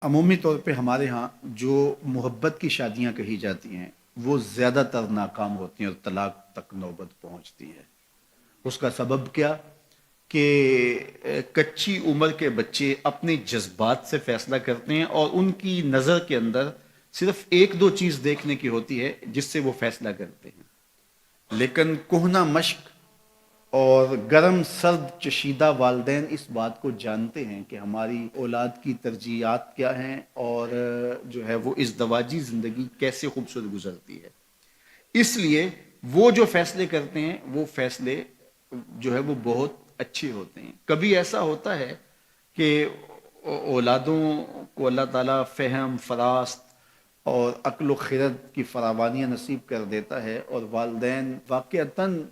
عمومی طور پہ ہمارے ہاں جو محبت کی شادیاں کہی جاتی ہیں وہ زیادہ تر ناکام ہوتی ہیں اور طلاق تک نوبت پہنچتی ہے۔ اس کا سبب کیا کہ کچی عمر کے بچے اپنے جذبات سے فیصلہ کرتے ہیں اور ان کی نظر کے اندر صرف ایک دو چیز دیکھنے کی ہوتی ہے جس سے وہ فیصلہ کرتے ہیں، لیکن کہنہ مشق اور گرم سرد چشیدہ والدین اس بات کو جانتے ہیں کہ ہماری اولاد کی ترجیحات کیا ہیں اور جو ہے وہ ازدواجی زندگی کیسے خوبصورت گزرتی ہے۔ اس لیے وہ جو فیصلے کرتے ہیں وہ فیصلے جو ہے وہ بہت اچھے ہوتے ہیں۔ کبھی ایسا ہوتا ہے کہ اولادوں کو اللہ تعالیٰ فہم، فراست اور عقل و خرد کی فراوانیاں نصیب کر دیتا ہے اور والدین واقعتاً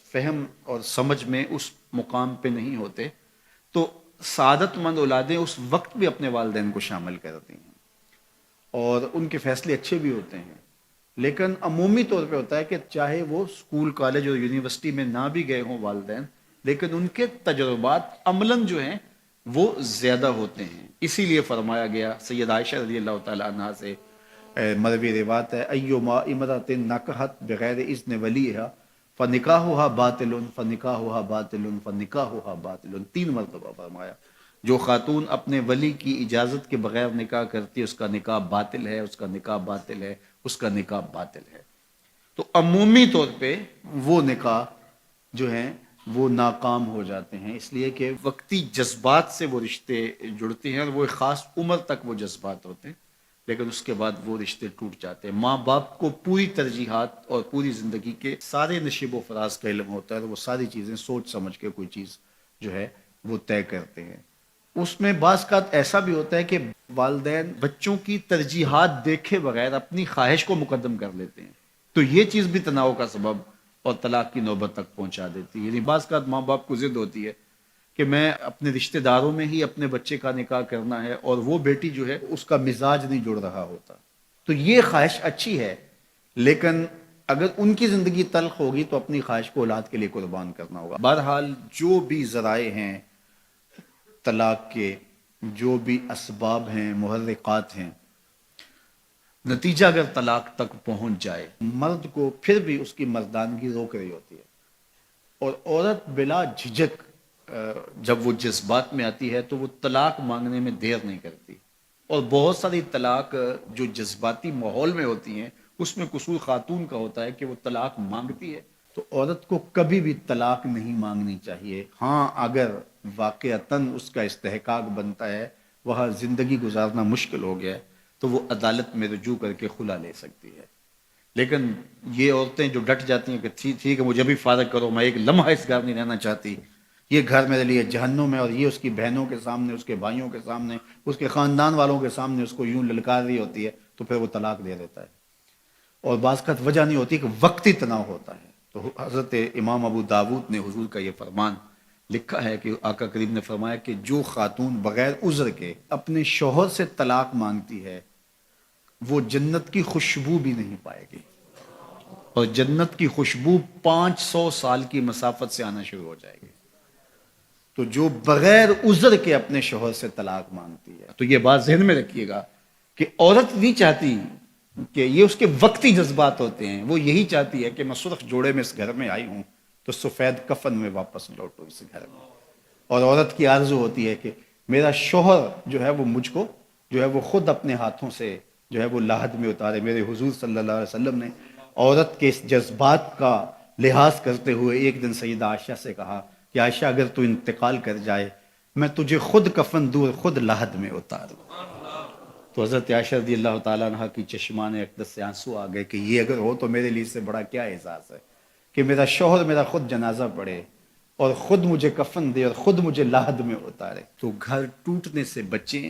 فہم اور سمجھ میں اس مقام پہ نہیں ہوتے، تو سعادت مند اولادیں اس وقت بھی اپنے والدین کو شامل کرتی ہیں اور ان کے فیصلے اچھے بھی ہوتے ہیں۔ لیکن عمومی طور پہ ہوتا ہے کہ چاہے وہ اسکول، کالج اور یونیورسٹی میں نہ بھی گئے ہوں والدین، لیکن ان کے تجربات عملاً جو ہیں وہ زیادہ ہوتے ہیں۔ اسی لیے فرمایا گیا سید عائشہ رضی اللہ تعالیٰ عنہ سے مروی روایت ہے، ایما امرأۃ نکحت بغیر اذن ولیہا فنکاحها باطل فنکاحها باطل فنکاحها باطل، 3 مرتبہ فرمایا جو خاتون اپنے ولی کی اجازت کے بغیر نکاح کرتی ہے اس کا نکاح باطل ہے، اس کا نکاح باطل ہے، اس کا نکاح باطل ہے۔ تو عمومی طور پہ وہ نکاح جو ہیں وہ ناکام ہو جاتے ہیں، اس لیے کہ وقتی جذبات سے وہ رشتے جڑتے ہیں اور وہ ایک خاص عمر تک وہ جذبات ہوتے ہیں، لیکن اس کے بعد وہ رشتے ٹوٹ جاتے ہیں۔ ماں باپ کو پوری ترجیحات اور پوری زندگی کے سارے نشیب و فراز کا علم ہوتا ہے اور وہ ساری چیزیں سوچ سمجھ کے کوئی چیز جو ہے وہ طے کرتے ہیں۔ اس میں بعض کا ایسا بھی ہوتا ہے کہ والدین بچوں کی ترجیحات دیکھے بغیر اپنی خواہش کو مقدم کر لیتے ہیں، تو یہ چیز بھی تناؤ کا سبب اور طلاق کی نوبت تک پہنچا دیتی ہے۔ یعنی بعض کا ماں باپ کو ضد ہوتی ہے کہ میں اپنے رشتہ داروں میں ہی اپنے بچے کا نکاح کرنا ہے اور وہ بیٹی جو ہے اس کا مزاج نہیں جڑ رہا ہوتا، تو یہ خواہش اچھی ہے، لیکن اگر ان کی زندگی تلخ ہوگی تو اپنی خواہش کو اولاد کے لیے قربان کرنا ہوگا۔ بہرحال جو بھی ذرائع ہیں طلاق کے، جو بھی اسباب ہیں، محرکات ہیں، نتیجہ اگر طلاق تک پہنچ جائے، مرد کو پھر بھی اس کی مردانگی روک رہی ہوتی ہے اور عورت بلا جھجک جب وہ جذبات میں آتی ہے تو وہ طلاق مانگنے میں دیر نہیں کرتی، اور بہت ساری طلاق جو جذباتی ماحول میں ہوتی ہیں اس میں قصور خاتون کا ہوتا ہے کہ وہ طلاق مانگتی ہے۔ تو عورت کو کبھی بھی طلاق نہیں مانگنی چاہیے، ہاں اگر واقعتاً اس کا استحقاق بنتا ہے، وہاں زندگی گزارنا مشکل ہو گیا ہے، تو وہ عدالت میں رجوع کر کے خلا لے سکتی ہے۔ لیکن یہ عورتیں جو ڈٹ جاتی ہیں کہ ٹھیک ہے مجھے بھی فارغ کرو، میں ایک لمحہ اس گھر نہیں رہنا چاہتی، یہ گھر میرے لیے جہنم ہے، اور یہ اس کی بہنوں کے سامنے، اس کے بھائیوں کے سامنے، اس کے خاندان والوں کے سامنے اس کو یوں للکار رہی ہوتی ہے، تو پھر وہ طلاق دے دیتا ہے۔ اور بعض کا وجہ نہیں ہوتی کہ وقتی تناؤ ہوتا ہے۔ تو حضرت امام ابو داود نے حضور کا یہ فرمان لکھا ہے کہ آقا کریم نے فرمایا کہ جو خاتون بغیر عذر کے اپنے شوہر سے طلاق مانگتی ہے وہ جنت کی خوشبو بھی نہیں پائے گی، اور جنت کی خوشبو 500 سال کی مسافت سے آنا شروع ہو جائے گی۔ تو جو بغیر عذر کے اپنے شوہر سے طلاق مانگتی ہے، تو یہ بات ذہن میں رکھیے گا کہ عورت نہیں چاہتی کہ یہ اس کے وقتی جذبات ہوتے ہیں، وہ یہی چاہتی ہے کہ میں سرخ جوڑے میں اس گھر میں آئی ہوں تو سفید کفن میں واپس لوٹوں اس گھر میں۔ اور عورت کی آرزو ہوتی ہے کہ میرا شوہر جو ہے وہ مجھ کو جو ہے وہ خود اپنے ہاتھوں سے جو ہے وہ لاحد میں اتارے۔ میرے حضور صلی اللہ علیہ وسلم نے عورت کے اس جذبات کا لحاظ کرتے ہوئے ایک دن سیدہ عائشہ سے کہا کہ عائشہ اگر تو انتقال کر جائے میں تجھے خود کفن دوں اور خود لاحد میں اتاروں۔ تو حضرت عائشہ رضی اللہ تعالیٰ عنہ کی چشمان اقدس سے آنسو آ گئے کہ یہ اگر ہو تو میرے لیے سے بڑا کیا احساس ہے کہ میرا شوہر میرا خود جنازہ پڑھے اور خود مجھے کفن دے اور خود مجھے لاحد میں اتارے۔ تو گھر ٹوٹنے سے بچیں،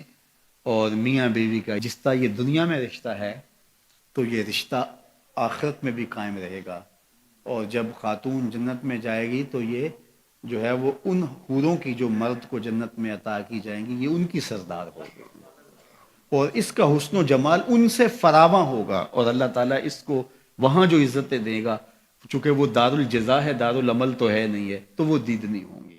اور میاں بیوی کا جس طرح یہ دنیا میں رشتہ ہے تو یہ رشتہ آخرت میں بھی قائم رہے گا، اور جب خاتون جنت میں جائے گی تو یہ جو ہے وہ ان حوروں کی جو مرد کو جنت میں عطا کی جائیں گی، یہ ان کی سردار ہوگی، اور اس کا حسن و جمال ان سے فراواں ہوگا، اور اللہ تعالیٰ اس کو وہاں جو عزتیں دے گا، چونکہ وہ دار الجزا ہے، دار العمل تو ہے نہیں ہے، تو وہ دیدنی ہوں گی۔